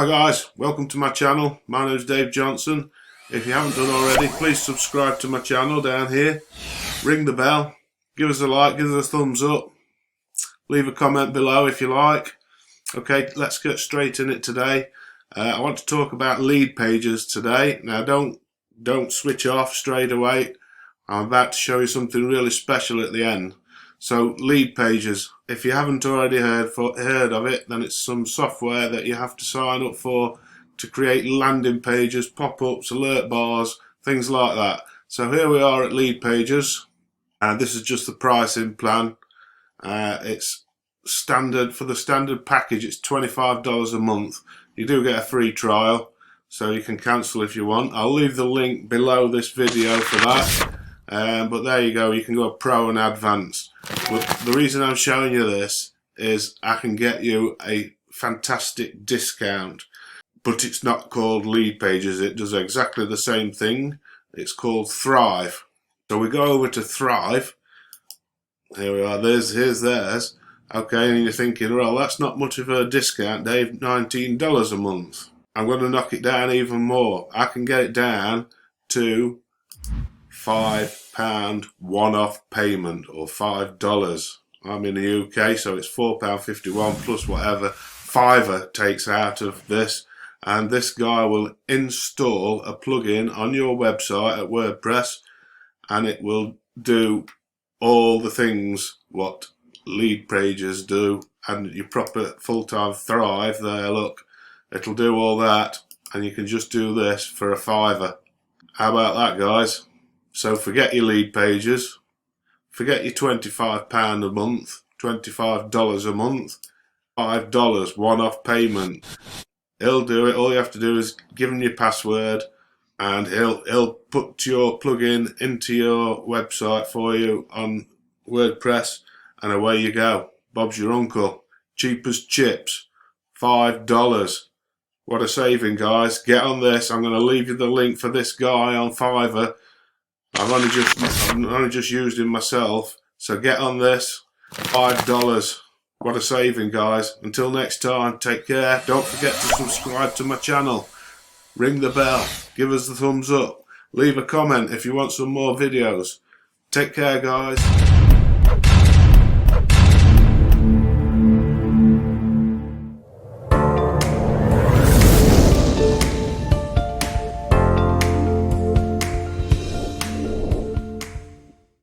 Hi guys, welcome to my channel. My name is Dave Johnson. If you haven't done already, please subscribe to my channel down here. Ring the bell, give us a like, give us a thumbs up. Leave a comment below if you like. Okay, let's get straight in it today. I want to talk about Leadpages today. Now don't switch off straight away. I'm about to show you something really special at the end. So Leadpages, if you haven't already heard of it, then it's some software that you have to sign up for to create landing pages, pop-ups, alert bars, things like that. So here we are at Leadpages, and this is just the pricing plan. It's standard. For the standard package, it's $25 a month. You do get a free trial, so you can cancel if you want. I'll leave the link below this video for that. But there you go, you can go Pro and Advanced. But the reason I'm showing you this is I can get you a fantastic discount, but it's not called Leadpages. It does exactly the same thing. It's called Thrive. So we go over to Thrive. Here we are, here's theirs. Okay, and you're thinking, well, that's not much of a discount, Dave, $19 a month. I'm going to knock it down even more. I can get it down to £5 one-off payment, or $5. I'm in the UK, so it's £4.51 plus whatever Fiverr takes out of this, and this guy will install a plugin on your website at WordPress, and it will do all the things what Leadpages do, and your proper full-time Thrive there, look, it'll do all that, and you can just do this for a $5. How about that, guys? So forget your Leadpages, forget your £25 a month, $25 a month, $5 one-off payment. He'll do it. All you have to do is give him your password, and he'll put your plugin into your website for you on WordPress, and away you go. Bob's your uncle. Cheap as chips. $5. What a saving, guys. Get on this. I'm going to leave you the link for this guy on Fiverr. I've only just used him myself, so get on this. $5. What a saving, guys. Until next time, take care. Don't forget to subscribe to my channel. Ring the bell. Give us the thumbs up. Leave a comment if you want some more videos. Take care, guys.